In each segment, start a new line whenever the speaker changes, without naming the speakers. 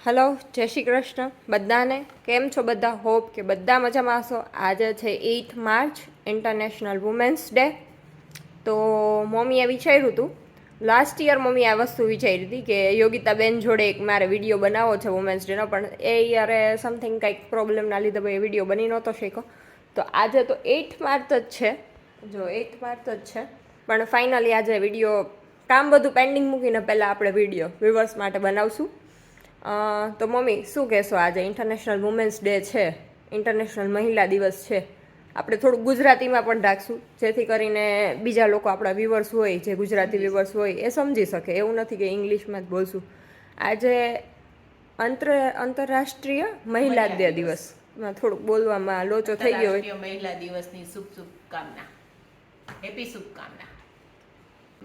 Hello, જય શ્રી કૃષ્ણ બધાને. કેમ છો બધા? હોપ કે બધા મજામાં હશો. આજે છે 8 માર્ચ, ઇન્ટરનેશનલ વુમેન્સ ડે. તો મમ્મીએ વિચાર્યું હતું, લાસ્ટ યર મમ્મી આ વસ્તુ વિચારી હતી કે યોગિતાબેન જોડે એક મારે વિડીયો બનાવવો છે વુમેન્સ ડેનો, પણ એ યરે સમથિંગ કંઈક પ્રોબ્લેમના લીધે ભાઈ વિડીયો બની નહોતો શીખો. તો આજે તો 8 માર્ચ જ છે, જો 8 માર્ચ જ છે, પણ ફાઇનલી આજે વિડીયો કામ બધું પેન્ડિંગ મૂકીને પહેલાં આપણે વિડીયો વ્યુઅર્સ માટે બનાવશું. તો મમ્મી શું કહેશો? આજે ઇન્ટરનેશનલ વુમેન્સ ડે છે, ઇન્ટરનેશનલ મહિલા દિવસ છે. આપણે થોડુંક ગુજરાતીમાં પણ રાખશું, જેથી કરીને બીજા લોકો આપણા વ્યુઅર્સ હોય, જે ગુજરાતી વ્યુઅર્સ હોય એ સમજી શકે. એવું નથી કે ઇંગ્લિશમાં જ બોલશું. આજે આંતરરાષ્ટ્રીય મહિલા ડે દિવસમાં થોડુંક બોલવામાં લોચો થઈ ગયો હોય.
મહિલા દિવસની શુભકામના, હેપી શુભકામના.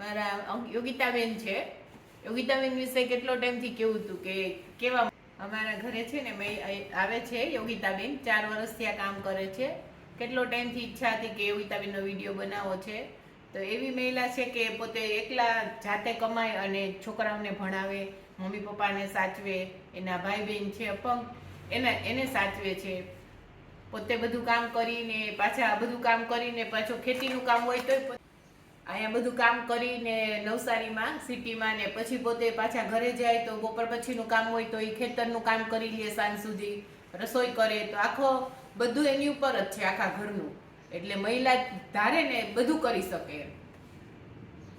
મારા યોગિતાબેન છે. યોગિતાબેન વિશે કેટલો ટાઈમથી કેવું હતું કે કેવા અમારા ઘરે છે ને આવે છે યોગિતાબેન, 4 વર્ષથી આ કામ કરે છે. કેટલો ટાઈમથી ઈચ્છા હતી કે યોગિતાબેનનો વિડીયો બનાવવો છે. તો એવી મહિલા છે કે પોતે એકલા જાતે કમાય અને છોકરાઓને ભણાવે, મમ્મી પપ્પાને સાચવે, એના ભાઈ બહેન છે અપંગ એને સાચવે છે. પોતે બધું કામ કરીને પાછો ખેતીનું કામ હોય તો અહીંયા બધું કામ કરીને નવસારીમાં સિટીમાં, ને પછી પોતે પાછા ઘરે જાય તો બપોર પછીનું કામ હોય તો એ ખેતરનું કામ કરી લે, સાંજ સુધી રસોઈ કરે. તો આખો બધું એની ઉપર જ છે, આખા ઘરનું. એટલે મહિલા ધારે ને બધું કરી શકે,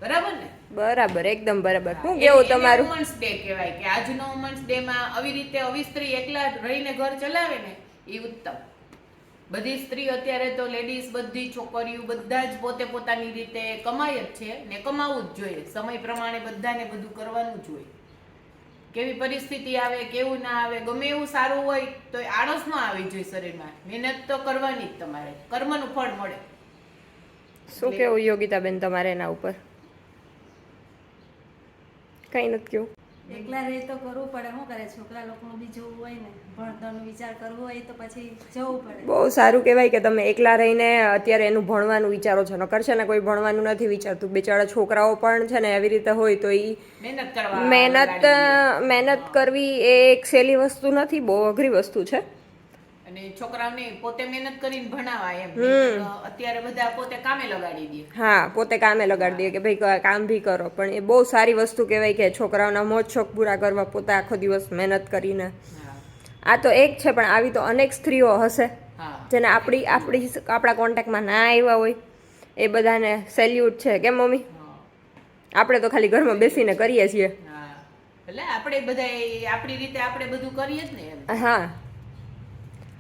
બરાબર ને?
બરાબર, એકદમ બરાબર. શું કેવું તમારું?
વુમન્સ ડે કહેવાય કે આજનો વુમન્સ ડે માં આવી રીતે આવી સ્ત્રી એકલા રહીને ઘર ચલાવે ને એ ઉત્તમ. બધી સ્ત્રી અત્યારે તો લેડીઝ, બધી છોકરીઓ બધા જ પોતે પોતાની રીતે કમાય જ છે ને કમાવું જ જોઈએ. સમય પ્રમાણે બધાને બધું કરવાનું જ હોય. કેવી પરિસ્થિતિ આવે, કેવું ના આવે, ગમે એવું સારું હોય તો આળસ ન આવી જોઈએ શરીરમાં. મહેનત તો કરવાની જ, તમારે કર્મનું ફળ મળે.
શું કેવું યોગિતાબેન તમારે એના ઉપર? કઈ નથી કેવું.
એકલા રહે તો કરવું પડે. શું કરે, છોકરા લોકોનું બી જોવું હોય ને, ભણતરનો વિચાર કરવો હોય તો પછી જવું પડે.
બહુ સારું કહેવાય કે તમે એકલા રહીને અત્યારે એનું ભણવાનું વિચારો છો. નકર છે ને કોઈ ભણવાનું નથી વિચારતું. બેચારા છોકરાઓ પણ છે ને એવી રીતે હોય તો એ મહેનત કરવી એ એક સહેલી વસ્તુ નથી, બહુ અઘરી વસ્તુ છે.
અને છોકરાઓને પોતે મહેનત કરીને ભણાવાય એમ. અત્યારે બધા પોતે કામે લગાડી દે.
હા, પોતે કામે લગાડી દે કે ભાઈ કામ ભી કરો, પણ એ બહુ સારી વસ્તુ કહેવાય કે છોકરાઓના મોજ શોખ પૂરા કરવા પોતે આખો દિવસ મહેનત કરીને. આ તો એક છે, પણ આવી તો અનેક સ્ત્રીઓ હશે જેને આપણા કોન્ટેક્ટમાં ના આવ્યા હોય. એ બધાને સેલ્યુટ છે, કેમ મમ્મી? આપણે તો ખાલી ઘરમાં બેસીને કરીએ છીએ.
એટલે આપણે બધા આપણી રીતે આપણે બધું કરીએ જ ને.
હા,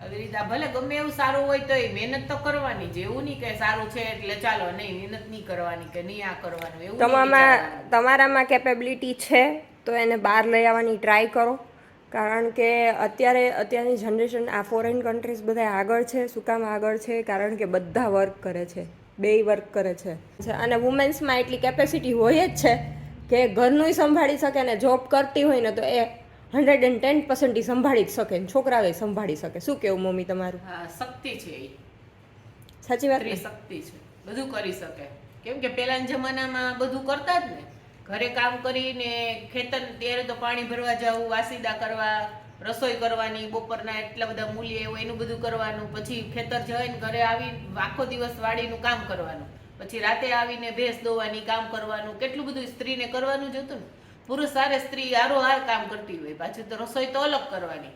આવી રીતે ભલે ગમે એવું સારું હોય તો મહેનત તો કરવાની જ. એવું નહીં કે સારું છે એટલે ચાલો નહીં, મહેનત નહીં કરવાની કે નહીં આ કરવાનું. એવું
તમારામાં કેપેબિલિટી છે તો એને બહાર લઈ આવવાની ટ્રાય કરો. કારણ કે અત્યારની જનરેશન, આ ફોરેન કન્ટ્રીઝ બધા આગળ છે. શું કામ આગળ છે? કારણ કે બધા વર્ક કરે છે, બેય વર્ક કરે છે. અને વુમેન્સમાં એટલી કેપેસિટી હોય જ છે કે ઘરનુંય સંભાળી શકે, ને જોબ કરતી હોય ને તો એ 110% સંભાળી જ શકે, છોકરાઓય સંભાળી શકે. શું કેવું મમ્મી તમારું?
શક્તિ છે,
સાચી વાત ને?
શક્તિ છે, બધું કરી શકે. કેમ કે પેલાના જમાનામાં બધું કરતા જ ને, ઘરે કામ કરીને ખેતર, ત્યારે તો પાણી ભરવા જવું, વાસીદા કરવા, રસોઈ કરવાની, બપોરના એટલા બધા મૂલ્ય એવું એનું બધું કરવાનું. પછી ખેતર જઈને ઘરે આવી આખો દિવસ વાડીનું કામ કરવાનું. પછી રાતે આવીને ભેંસ દોવાની, કામ કરવાનું. કેટલું બધું સ્ત્રીને કરવાનું જ હતું ને. પુરુષ હારે સ્ત્રી હારોહાર કામ કરતી હોય, પાછું તો રસોઈ તો અલગ કરવાની.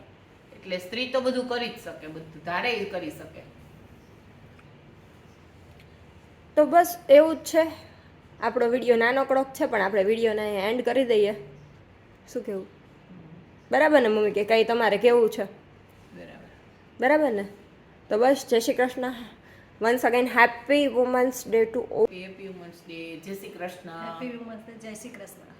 એટલે સ્ત્રી તો બધું કરી જ શકે, બધું ધારે કરી શકે.
તો બસ એવું જ છે. આપણો વિડીયો નાનકડો છે, પણ આપણે વિડીયોને એન્ડ કરી દઈએ. શું કેવું? બરાબર ને મમ્મી? કે કંઈ તમારે કેવું છે? બરાબર ને? તો બસ, જય Shri Krishna. Once again happy women's day to all.
Happy women's day. જય Shri Krishna.
Happy women's day. જય શ્રી કૃષ્ણ.